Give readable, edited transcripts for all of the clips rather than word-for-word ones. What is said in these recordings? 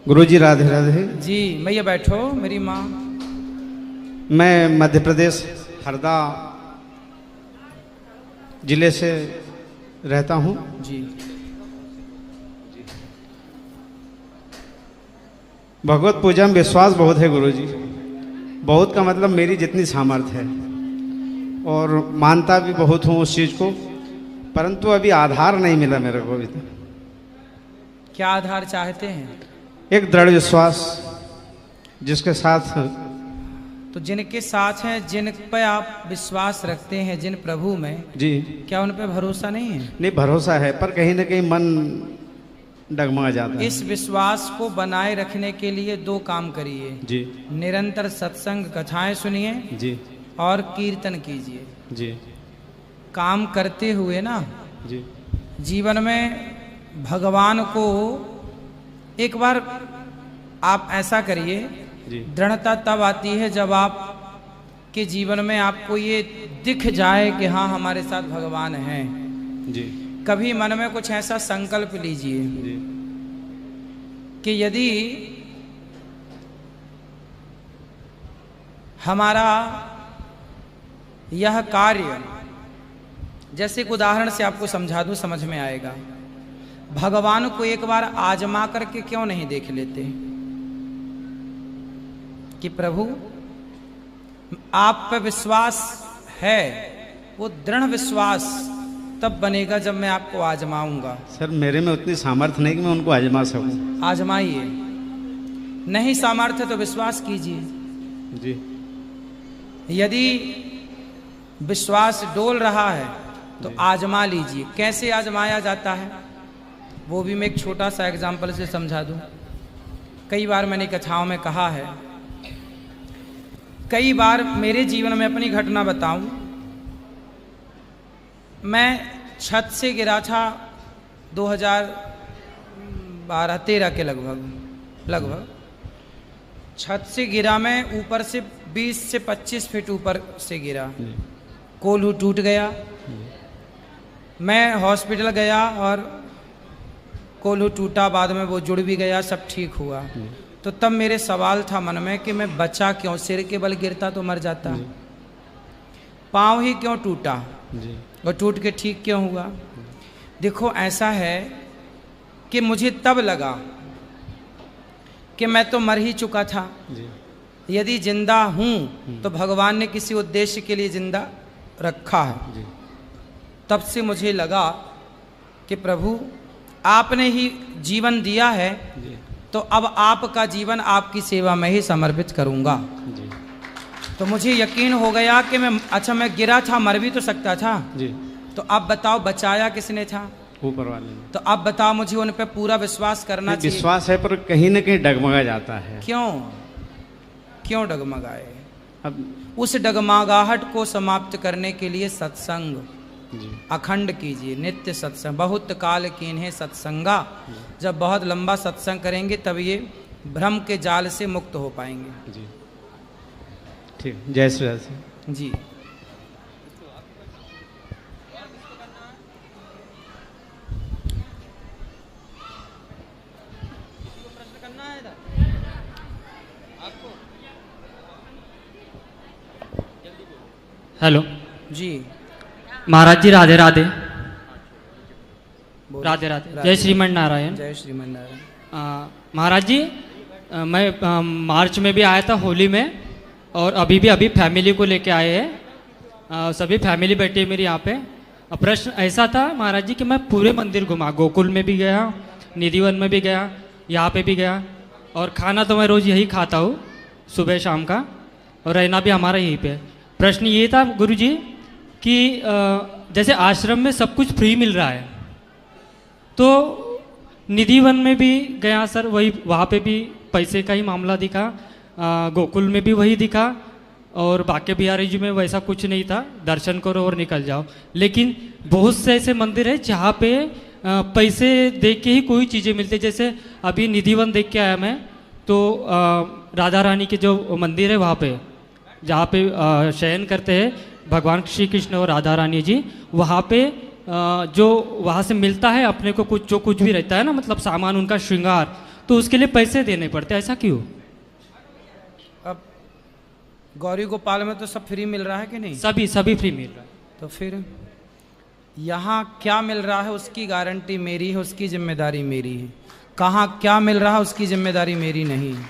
गुरुजी राधे राधे। जी भैया बैठो। मेरी माँ। मैं मध्य प्रदेश हरदा जिले से रहता हूँ। जी भगवत पूजा में विश्वास बहुत है गुरुजी। बहुत का मतलब मेरी जितनी सामर्थ्य है, और मानता भी बहुत हूँ उस चीज़ को, परंतु अभी आधार नहीं मिला मेरे को अभी तक। क्या आधार चाहते हैं? एक दृढ़ विश्वास जिसके साथ। तो जिनके साथ हैं, जिन पे आप विश्वास रखते हैं, जिन प्रभु में, जी क्या उन पे भरोसा नहीं है? नहीं, भरोसा है, पर कहीं ना कहीं मन डगमगा जाता है। इस विश्वास को बनाए रखने के लिए दो काम करिए। जी निरंतर सत्संग कथाएं सुनिए जी और कीर्तन कीजिए। जी काम करते हुए ना जी जीवन में भगवान को एक बार आप ऐसा करिए। जी दृढ़ता तब आती है जब आप के जीवन में आपको ये दिख जाए कि हाँ हमारे साथ भगवान हैं। जी कभी मन में कुछ ऐसा संकल्प लीजिए जी कि यदि हमारा यह कार्य, जैसे एक उदाहरण से आपको समझा दूं, समझ में आएगा। भगवान को एक बार आजमा करके क्यों नहीं देख लेते कि प्रभु आप पे विश्वास है। वो दृढ़ विश्वास तब बनेगा जब मैं आपको आजमाऊंगा। सर, मेरे में उतनी सामर्थ्य नहीं कि मैं उनको आजमा सकूं। आजमाइए। नहीं सामर्थ्य तो विश्वास कीजिए। जी यदि विश्वास डोल रहा है तो आजमा लीजिए। कैसे आजमाया जाता है वो भी मैं एक छोटा सा एग्जाम्पल से समझा दूं। कई बार मैंने कथाओं में कहा है, कई बार मेरे जीवन में अपनी घटना बताऊं। मैं छत से गिरा था 2012-13 के लगभग छत से गिरा। मैं ऊपर से 20 से 25 फीट ऊपर से गिरा। कोल्हू टूट गया। मैं हॉस्पिटल गया और कोल्हू टूटा, बाद में वो जुड़ भी गया, सब ठीक हुआ। तो तब मेरे सवाल था मन में कि मैं बचा क्यों? सिर के बल गिरता तो मर जाता। पाँव ही क्यों टूटा और टूट के ठीक क्यों हुआ? देखो ऐसा है कि मुझे तब लगा कि मैं तो मर ही चुका था। यदि जिंदा हूं तो भगवान ने किसी उद्देश्य के लिए जिंदा रखा है। तब से मुझे लगा कि प्रभु आपने ही जीवन दिया है, तो अब आपका जीवन आपकी सेवा में ही समर्पित करूंगा। तो मुझे यकीन हो गया कि मैं गिरा था, मर भी तो सकता था। तो अब बताओ बचाया किसने था? ऊपर वाले ने। तो अब बताओ मुझे उन पे पूरा विश्वास करना चाहिए। विश्वास है, पर कहीं ना कहीं डगमगा जाता है। क्यों डगमगाए? अब उस डगमगाहट को समाप्त करने के लिए सत्संग अखंड कीजिए। नित्य सत्संग, बहुत काल कीन्हे सत्संगा। जब बहुत लंबा सत्संग करेंगे तब ये भ्रम के जाल से मुक्त हो पाएंगे। जी ठीक। जय श्री राधे जी। हेलो जी महाराज जी, राधे राधे। राधे राधे। जय श्रीमन नारायण। जय श्रीमन नारायण। महाराज जी, मैं मार्च में भी आया था होली में, और अभी फैमिली को लेके आए हैं। सभी फैमिली बैठी है मेरी यहाँ पे। प्रश्न ऐसा था महाराज जी कि मैं पूरे मंदिर घुमा, गोकुल में भी गया, निधिवन में भी गया, यहाँ पे भी गया, और खाना तो मैं रोज़ यही खाता हूँ सुबह शाम का, और रहना भी हमारा यहीं पे। प्रश्न ये था गुरुजी कि जैसे आश्रम में सब कुछ फ्री मिल रहा है, तो निधिवन में भी गया सर, वही वहाँ पे भी पैसे का ही मामला दिखा, गोकुल में भी वही दिखा, और बाके बिहारी जी में वैसा कुछ नहीं था, दर्शन करो और निकल जाओ। लेकिन बहुत से ऐसे मंदिर है जहाँ पे पैसे दे के ही कोई चीज़ें मिलती है। जैसे अभी निधिवन देख के आया मैं, तो राधा रानी के जो मंदिर है वहाँ पे, जहाँ पे शयन करते हैं भगवान श्री कृष्ण और राधा रानी जी, वहाँ पे जो वहाँ से मिलता है अपने को कुछ, जो कुछ भी रहता है ना, मतलब सामान उनका श्रृंगार, तो उसके लिए पैसे देने पड़ते, ऐसा क्यों? अब गौरी गोपाल में तो सब फ्री मिल रहा है कि नहीं? सभी फ्री मिल रहा है। तो फिर यहाँ क्या मिल रहा है उसकी गारंटी मेरी है, उसकी जिम्मेदारी मेरी है। कहाँ क्या मिल रहा है उसकी जिम्मेदारी मेरी नहीं है।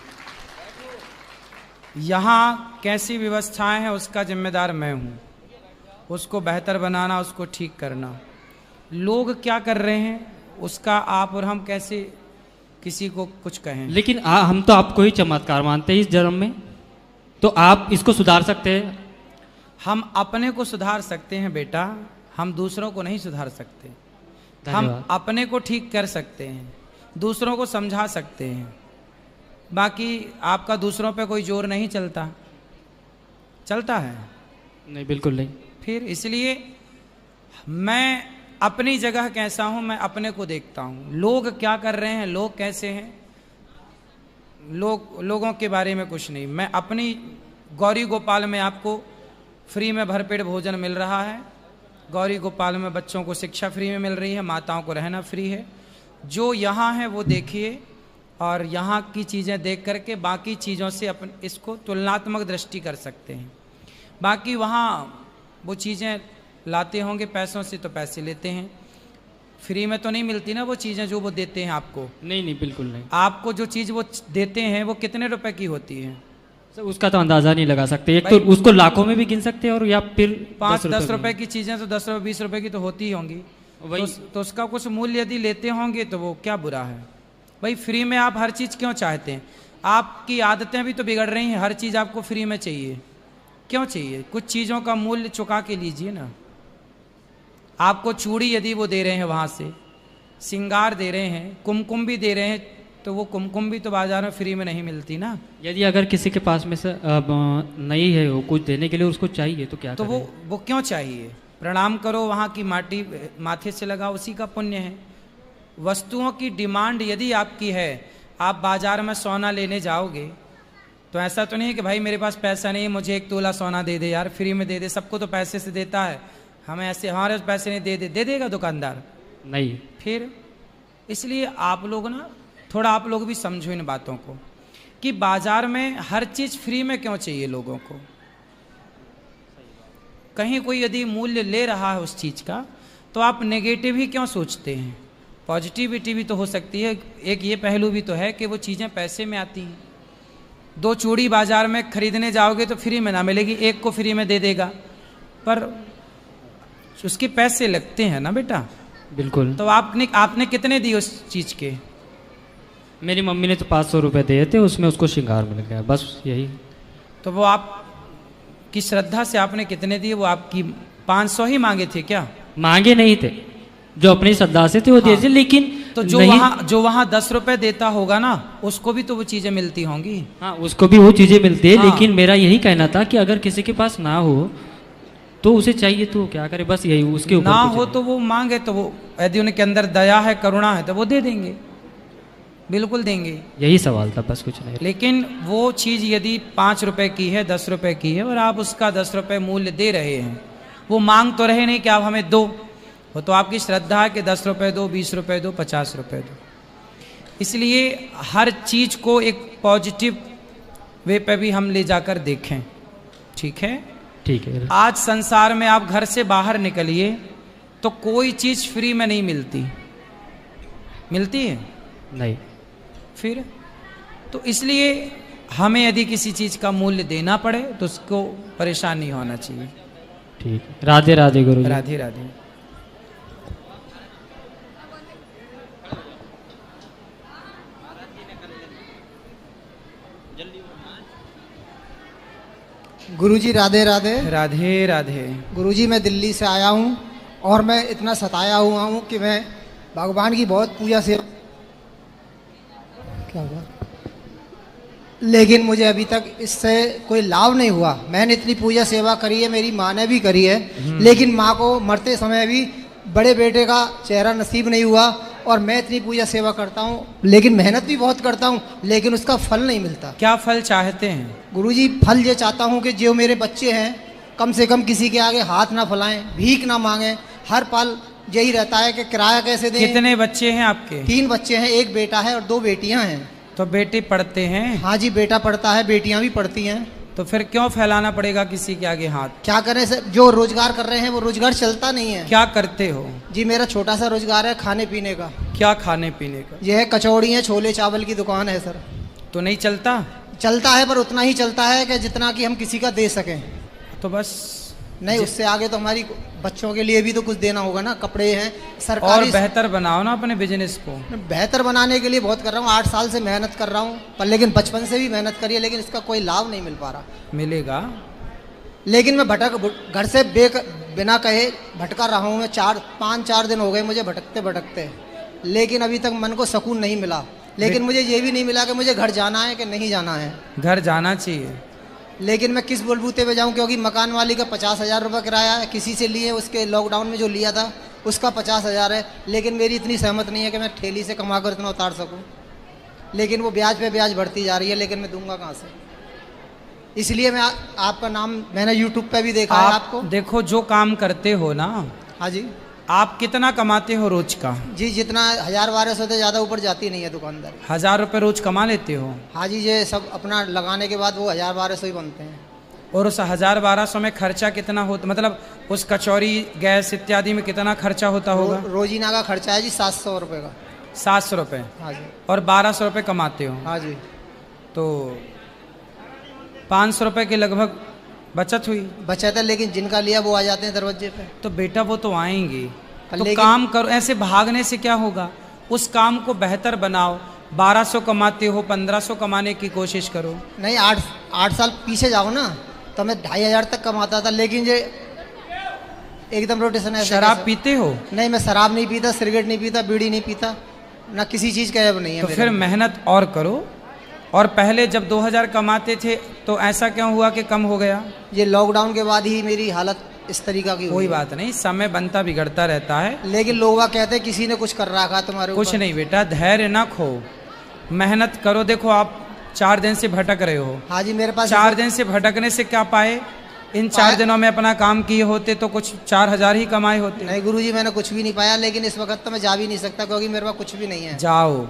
यहाँ कैसी व्यवस्थाएं हैं उसका जिम्मेदार मैं हूँ, उसको बेहतर बनाना, उसको ठीक करना। लोग क्या कर रहे हैं उसका आप और हम कैसे किसी को कुछ कहें। लेकिन हम तो आपको ही चमत्कार मानते हैं इस जन्म में, तो आप इसको सुधार सकते हैं। हम अपने को सुधार सकते हैं बेटा, हम दूसरों को नहीं सुधार सकते। हम अपने को ठीक कर सकते हैं, दूसरों को समझा सकते हैं। बाकी आपका दूसरों पे कोई जोर नहीं चलता है? नहीं, बिल्कुल नहीं। फिर इसलिए मैं अपनी जगह कैसा हूं, मैं अपने को देखता हूं। लोग क्या कर रहे हैं, लोग कैसे हैं, लोगों के बारे में कुछ नहीं। मैं अपनी गौरी गोपाल में आपको फ्री में भरपेट भोजन मिल रहा है। गौरी गोपाल में बच्चों को शिक्षा फ्री में मिल रही है, माताओं को रहना फ्री है। जो यहाँ है वो देखिए और यहाँ की चीज़ें देख करके बाकी चीज़ों से अपन इसको तुलनात्मक दृष्टि कर सकते हैं। बाकी वहाँ वो चीज़ें लाते होंगे पैसों से, तो पैसे लेते हैं। फ्री में तो नहीं मिलती ना वो चीज़ें जो वो देते हैं आपको। नहीं, बिल्कुल नहीं। आपको जो चीज़ वो देते हैं वो कितने रुपए की होती है सर, उसका तो अंदाजा नहीं लगा सकते। एक तो उसको लाखों में भी गिन सकते हैं और या फिर 5-10 रुपए की चीज़ें तो 10 रुपये 20 रुपए की तो होती ही होंगी। तो उसका कुछ मूल्य यदि लेते होंगे तो वो क्या बुरा है भाई। फ्री में आप हर चीज़ क्यों चाहते हैं? आपकी आदतें भी तो बिगड़ रही हैं। हर चीज़ आपको फ्री में चाहिए, क्यों चाहिए? कुछ चीज़ों का मूल्य चुका के लीजिए ना। आपको चूड़ी यदि वो दे रहे हैं, वहाँ से श्रृंगार दे रहे हैं, कुमकुम भी दे रहे हैं, तो वो कुमकुम भी तो बाजार में फ्री में नहीं मिलती ना। यदि अगर किसी के पास में से नहीं है वो कुछ देने के लिए, उसको चाहिए तो क्या तो करें? वो क्यों चाहिए? प्रणाम करो, वहाँ की माटी माथे से लगाओ, उसी का पुण्य है। वस्तुओं की डिमांड यदि आपकी है, आप बाजार में सोना लेने जाओगे तो ऐसा तो नहीं है कि भाई मेरे पास पैसा नहीं है, मुझे 1 तोला सोना दे दे यार, फ्री में दे दे। सबको तो पैसे से देता है, हमें ऐसे हमारे पैसे नहीं दे देगा दुकानदार? नहीं। फिर इसलिए आप लोग ना थोड़ा आप लोग भी समझो इन बातों को कि बाजार में हर चीज़ फ्री में क्यों चाहिए लोगों को। कहीं कोई यदि मूल्य ले रहा है उस चीज़ का तो आप नेगेटिव ही क्यों सोचते हैं? पॉजिटिविटी भी तो हो सकती है। एक ये पहलू भी तो है कि वो चीज़ें पैसे में आती हैं। 2 चूड़ी बाजार में खरीदने जाओगे तो फ्री में ना मिलेगी, एक को फ्री में दे देगा, पर उसके पैसे लगते हैं ना बेटा। बिल्कुल। तो आपने कितने दिए उस चीज़ के? मेरी मम्मी ने तो 500 रुपये दिए थे, उसमें उसको श्रृंगार मिल गया, बस यही। तो वो आपकी श्रद्धा से आपने कितने दिए? वो आपकी 500 ही मांगे थे क्या? मांगे नहीं थे, जो अपनी श्रद्धा से थे वो दिए थे। लेकिन तो जो वहाँ 10 रुपए देता होगा ना, उसको भी तो वो चीज़ें मिलती होंगी। हाँ, उसको भी वो चीज़ें मिलती है। हाँ। लेकिन मेरा यही कहना था कि अगर किसी के पास ना हो तो उसे चाहिए तो क्या करे, बस यही। उसके ऊपर ना हो तो वो मांगे, तो वो यदि उनके अंदर दया है, करुणा है, तो वो दे देंगे, बिल्कुल देंगे। यही सवाल था, बस कुछ नहीं। लेकिन वो चीज़ यदि 5 रुपए की है, 10 रुपए की है और आप उसका 10 रुपए मूल्य दे रहे हैं, वो मांग तो रहे नहीं कि आप हमें दो, वो तो आपकी श्रद्धा है कि 10 रुपए दो, 20 रुपए दो, 50 रुपए दो। इसलिए हर चीज़ को एक पॉजिटिव वे पे भी हम ले जाकर देखें। ठीक है? ठीक है। आज संसार में आप घर से बाहर निकलिए तो कोई चीज़ फ्री में नहीं मिलती। मिलती है? नहीं। फिर तो इसलिए हमें यदि किसी चीज़ का मूल्य देना पड़े तो उसको परेशान नहीं होना चाहिए। ठीक है। राधे राधे गुरु जी। राधे राधे। गुरुजी राधे राधे। राधे राधे। गुरुजी मैं दिल्ली से आया हूँ और मैं इतना सताया हुआ हूँ कि मैं भगवान की बहुत पूजा से क्या हुआ, लेकिन मुझे अभी तक इससे कोई लाभ नहीं हुआ। मैंने इतनी पूजा सेवा करी है, मेरी माँ ने भी करी है, लेकिन माँ को मरते समय भी बड़े बेटे का चेहरा नसीब नहीं हुआ। और मैं इतनी पूजा सेवा करता हूँ, लेकिन मेहनत भी बहुत करता हूँ, लेकिन उसका फल नहीं मिलता। क्या फल चाहते हैं? गुरुजी फल ये चाहता हूँ कि जो मेरे बच्चे हैं कम से कम किसी के आगे हाथ ना फैलाएं, भीख ना मांगें, हर पल यही रहता है कि किराया कैसे दें। कितने बच्चे हैं आपके? 3 बच्चे हैं, एक बेटा है और 2 बेटियां हैं। तो बेटे पढ़ते हैं? हाँ जी, बेटा पढ़ता है, बेटियां भी पढ़ती हैं। तो फिर क्यों फैलाना पड़ेगा किसी के आगे हाथ? क्या करें सर, जो रोजगार कर रहे हैं वो रोजगार चलता नहीं है। क्या करते हो? जी मेरा छोटा सा रोजगार है खाने पीने का। क्या खाने पीने का? यह है कचौड़ी है, छोले चावल की दुकान है सर। तो नहीं चलता? चलता है पर उतना ही चलता है कि जितना कि हम किसी का दे सकें। तो बस नहीं, उससे आगे तो हमारी बच्चों के लिए भी तो कुछ देना होगा ना, कपड़े हैं और सरकारी। बेहतर बनाओ ना अपने बिजनेस को। बेहतर बनाने के लिए बहुत कर रहा हूँ, 8 साल से मेहनत कर रहा हूँ, पर लेकिन बचपन से भी मेहनत करी है, लेकिन इसका कोई लाभ नहीं मिल पा रहा। मिलेगा। लेकिन मैं घर से बिना कहे भटका रहा हूँ मैं। 5-4 दिन हो गए मुझे भटकते भटकते, लेकिन अभी तक मन को सुकून नहीं मिला। लेकिन मुझे ये भी नहीं मिला कि मुझे घर जाना है कि नहीं जाना है। घर जाना चाहिए, लेकिन मैं किस बलबूते पे जाऊं, क्योंकि मकान वाली का 50,000 रुपये किराया है, किसी से लिए उसके लॉकडाउन में जो लिया था उसका 50,000 है। लेकिन मेरी इतनी सहमत नहीं है कि मैं ठेली से कमा कर इतना उतार सकूं। लेकिन वो ब्याज पे ब्याज बढ़ती जा रही है, लेकिन मैं दूंगा कहाँ से। इसलिए मैं आपका नाम मैंने यूट्यूब पे भी देखा है आपको। देखो जो काम करते हो ना। हाँ जी। आप कितना कमाते हो रोज का? जी जितना 1,000-1,200 से ज़्यादा ऊपर जाती नहीं है दुकानदार। 1000 रुपये रोज कमा लेते हो? हाँ जी, ये सब अपना लगाने के बाद वो 1,000-1,200 ही बनते हैं। और उस 1000-1200 में खर्चा कितना होता, मतलब उस कचौरी गैस इत्यादि में कितना खर्चा होता होगा? रोजीना का खर्चा है जी 700 रुपये का। 700 रुपये? हाँ जी। और 1200 रुपये कमाते हो? हाँ जी। तो 500 रुपये के लगभग बचत हुई। बचत है, लेकिन जिनका लिया वो आ जाते हैं दरवाजे पे। तो बेटा वो तो आएंगे, तो लेकिन काम करो। ऐसे भागने से क्या होगा? उस काम को बेहतर बनाओ। 1200 कमाते हो, 1500 कमाने की कोशिश करो। नहीं, 8 साल पीछे जाओ ना, तो मैं 2,500 तक कमाता था। लेकिन ये एकदम रोटेशन है। शराब पीते हो? नहीं, मैं शराब नहीं पीता, सिगरेट नहीं पीता, बीड़ी नहीं पीता, ना किसी चीज़ का ऐब नहीं है। तो फिर मेहनत और करो। और पहले जब 2000 कमाते थे तो ऐसा क्यों हुआ कि कम हो गया? ये लॉकडाउन के बाद ही मेरी हालत इस तरीका की। कोई बात नहीं, समय बनता बिगड़ता रहता है। लेकिन लोग कहते हैं किसी ने कुछ कर रखा तुम्हारे ऊपर। कुछ नहीं बेटा, धैर्य ना खो, मेहनत करो। देखो आप 4 दिन से भटक रहे हो। हाँ जी, मेरे पास 4 दिन से भटकने से क्या पाए? इन 4 दिनों में अपना काम किए होते तो कुछ 4000 ही कमाए होते। नहीं गुरुजी, मैंने कुछ भी नहीं पाया, लेकिन इस वक्त तो मैं जा भी नहीं सकता क्योंकि मेरे पास कुछ भी नहीं है। जाओ,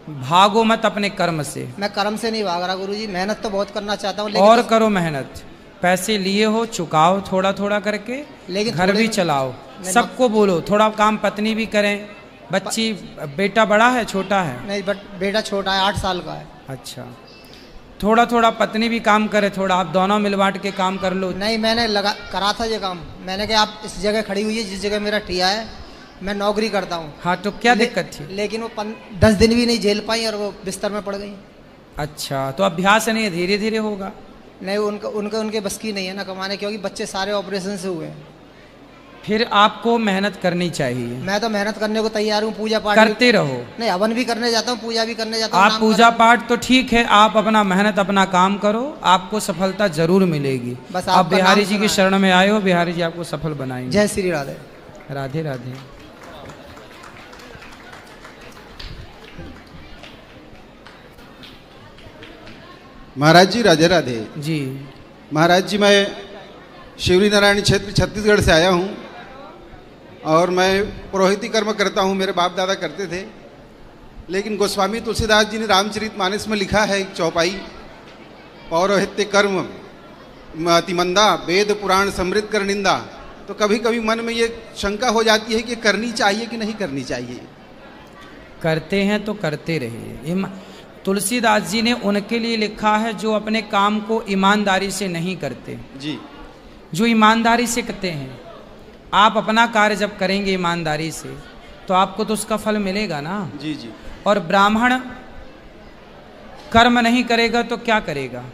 भागो मत अपने कर्म से। मैं कर्म से नहीं भाग रहा गुरुजी, मेहनत तो बहुत करना चाहता हूँ। और करो मेहनत, पैसे लिए हो चुकाओ थोड़ा थोड़ा करके, लेकिन घर भी चलाओ। सबको बोलो थोड़ा काम पत्नी भी करें, बच्ची बेटा बड़ा है छोटा है? नहीं, बट बेटा छोटा है, 8 साल का है। अच्छा, थोड़ा थोड़ा पत्नी भी काम करे, थोड़ा आप दोनों मिल बांट के काम कर लो। नहीं, मैंने करा था ये काम। मैंने कहा आप इस जगह खड़ी हुई है जिस जगह मेरा ठिया है, मैं नौकरी करता हूँ। हाँ, तो क्या दिक्कत थी? लेकिन वो 10 दिन भी नहीं झेल पाई और वो बिस्तर में पड़ गई। अच्छा, तो अभ्यास नहीं है, धीरे धीरे होगा। नहीं, उनके बस की नहीं है ना कमाने, क्योंकि बच्चे सारे ऑपरेशन से हुए हैं। फिर आपको मेहनत करनी चाहिए। मैं तो मेहनत करने को तैयार हूँ, पूजा पाठ करते रहो। नहीं, हवन भी करने जाता हूँ, पूजा भी करने जाता हूँ। आप पूजा पाठ तो ठीक है, आप अपना मेहनत अपना काम करो, आपको सफलता जरूर मिलेगी। बस आप बिहारी जी की शरण में आए हो, बिहारी जी आपको सफल बनाएंगे। जय श्री राधे। राधे राधे। महाराज जी राधे राधे। जी महाराज जी, मैं शिवरी नारायण क्षेत्र छत्तीसगढ़ से आया हूँ और मैं पुरोहिती कर्म करता हूँ। मेरे बाप दादा करते थे, लेकिन गोस्वामी तुलसीदास जी ने रामचरितमानस में लिखा है एक चौपाई, पौरोहित्य कर्म अतिमंदा, वेद पुराण समृद्ध कर निंदा। तो कभी कभी मन में ये शंका हो जाती है कि करनी चाहिए कि नहीं करनी चाहिए। करते हैं तो करते रहिए। तुलसीदास जी ने उनके लिए लिखा है जो अपने काम को ईमानदारी से नहीं करते। जी, जो ईमानदारी से करते हैं, आप अपना कार्य जब करेंगे ईमानदारी से तो आपको तो उसका फल मिलेगा ना। जी जी। और ब्राह्मण कर्म नहीं करेगा तो क्या करेगा?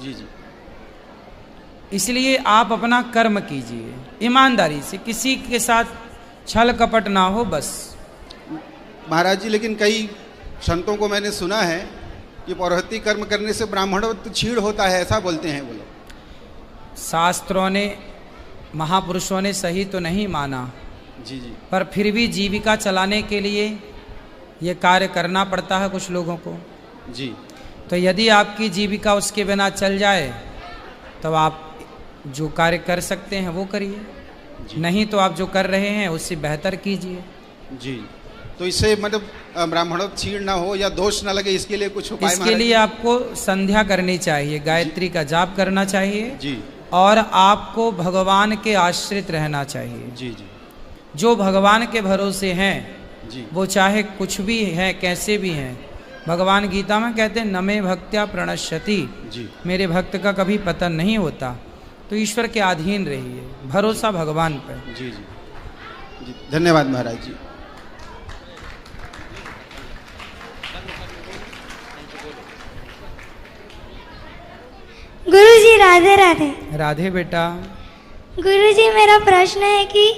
जी जी। इसलिए आप अपना कर्म कीजिए ईमानदारी से, किसी के साथ छल कपट ना हो बस। महाराज जी, लेकिन कई संतों को मैंने सुना है कि पौरोहित्य कर्म करने से ब्राह्मणत्व छीड़ होता है, ऐसा बोलते हैं वो लोग। शास्त्रों ने, महापुरुषों ने सही तो नहीं माना। जी जी। पर फिर भी जीविका चलाने के लिए ये कार्य करना पड़ता है कुछ लोगों को। जी। तो यदि आपकी जीविका उसके बिना चल जाए तो आप जो कार्य कर सकते हैं वो करिए। नहीं तो आप जो कर रहे हैं उससे बेहतर कीजिए। जी, तो इससे मतलब ब्राह्मणों छीण ना हो या दोष ना लगे, इसके लिए कुछ उपाय? इसके लिए आपको संध्या करनी चाहिए, गायत्री का जाप करना चाहिए जी, और आपको भगवान के आश्रित रहना चाहिए। जी जी जो भगवान के भरोसे हैं जी, वो चाहे कुछ भी है, कैसे भी हैं। भगवान गीता में कहते हैं नमे भक्त्या प्रणश्यति, जी मेरे भक्त का कभी पतन नहीं होता। तो ईश्वर के अधीन रहिए, भरोसा भगवान पर। जी जी जी, धन्यवाद महाराज जी। गुरुजी राधे राधे। राधे बेटा। गुरुजी मेरा प्रश्न है कि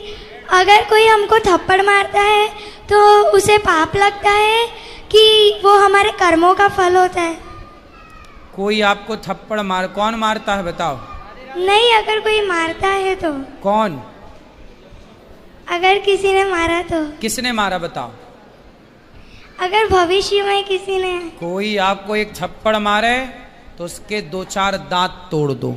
अगर कोई हमको थप्पड़ मारता है तो उसे पाप लगता है कि वो हमारे कर्मों का फल होता है? कोई आपको थप्पड़ कौन मारता है बताओ? नहीं, अगर कोई मारता है तो? कौन? अगर किसी ने मारा तो? किसने मारा बताओ? अगर भविष्य में किसी ने। कोई आपको एक थप्पड़ मारे तो उसके 2-4 दांत तोड़ दो।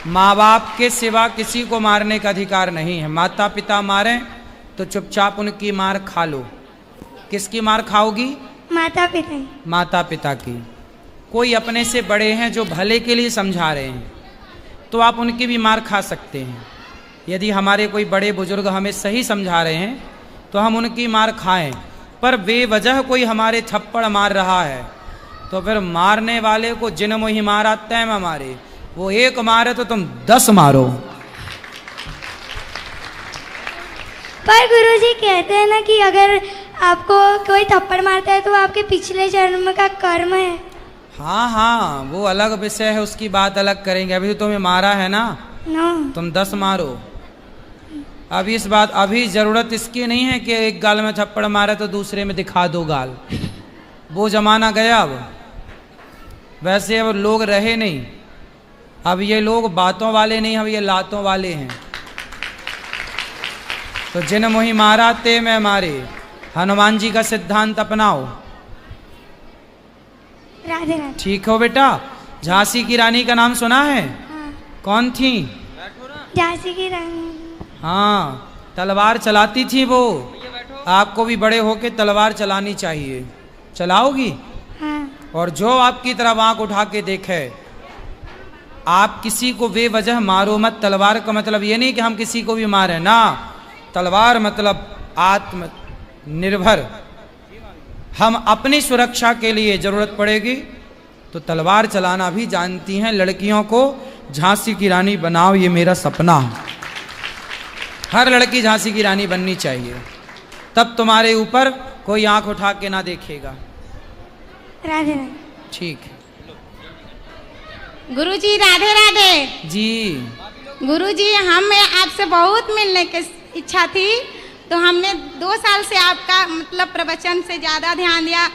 माँ बाप के सिवा किसी को मारने का अधिकार नहीं है। माता पिता मारे तो चुपचाप उनकी मार खा लो। किसकी मार खाओगी? माता पिता। माता पिता की। कोई अपने से बड़े हैं जो भले के लिए समझा रहे हैं तो आप उनकी भी मार खा सकते हैं। यदि हमारे कोई बड़े बुजुर्ग हमें सही समझा रहे हैं तो हम उनकी मार खाएं, पर बेवजह कोई हमारे थप्पड़ मार रहा है तो फिर मारने वाले को जिन मोहि मारा तैम मारे। वो एक मारे तो तुम 10 मारो। पर गुरुजी कहते हैं ना कि अगर आपको कोई थप्पड़ मारता है तो आपके पिछले जन्म का कर्म है। हाँ हाँ, वो अलग विषय है, उसकी बात अलग करेंगे। अभी तो तुम्हें मारा है ना, तुम 10 मारो। अभी इस बात अभी जरूरत इसकी नहीं है कि एक गाल में थप्पड़ मारे तो दूसरे में दिखा दो गाल। वो जमाना गया। अब वैसे अब लोग रहे नहीं। अब ये लोग बातों वाले नहीं, अब ये लातों वाले हैं। तो जिन मोहि मारा ते मैं मारे, हनुमान जी का सिद्धांत अपनाओ। राधे राधे। ठीक हो बेटा। झांसी की रानी का नाम सुना है? हाँ। कौन थी? झांसी की रानी। हाँ, तलवार चलाती थी वो। आपको भी बड़े होके तलवार चलानी चाहिए। चलाओगी? हाँ। और जो आपकी तरफ आंख उठा के देखे, आप किसी को बेवजह मारो मत। तलवार का मतलब ये नहीं कि हम किसी को भी मारे ना। तलवार मतलब आत्मनिर्भर। हम अपनी सुरक्षा के लिए जरूरत पड़ेगी तो तलवार चलाना भी जानती हैं। लड़कियों को झांसी की रानी बनाओ, ये मेरा सपना है। हर लड़की झांसी की रानी बननी चाहिए, तब तुम्हारे ऊपर कोई आंख उठा के ना देखेगा। राधे राधे। ठीक है गुरुजी। राधे राधे जी। गुरुजी, हमें आपसे बहुत मिलने की इच्छा थी तो हमने 2 साल से आपका मतलब प्रवचन से ज़्यादा ध्यान दिया।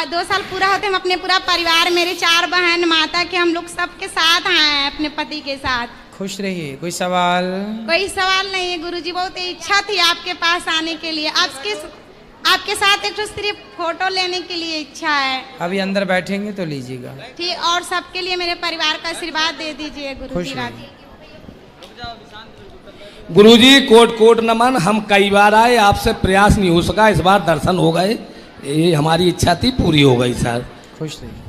2 साल पूरा होते हम अपने पूरा परिवार, मेरे 4 बहन, माता के, हम लोग सबके साथ आए हैं अपने पति के साथ। खुश रहिए। कोई सवाल? कोई सवाल नहीं है गुरुजी। बहुत इच्छा थी आपके पास आने के लिए। आपके साथ एक सिर्फ फोटो लेने के लिए इच्छा है। अभी अंदर बैठेंगे तो लीजिएगा। ठीक, और सबके लिए मेरे परिवार का आशीर्वाद दे दीजिए गुरुजी। राधे। गुरुजी कोट कोट नमन। हम कई बार आए, आपसे प्रयास नहीं हो सका, इस बार दर्शन हो गए। ये हमारी इच्छा थी, पूरी हो गई सर। खुश रहिए।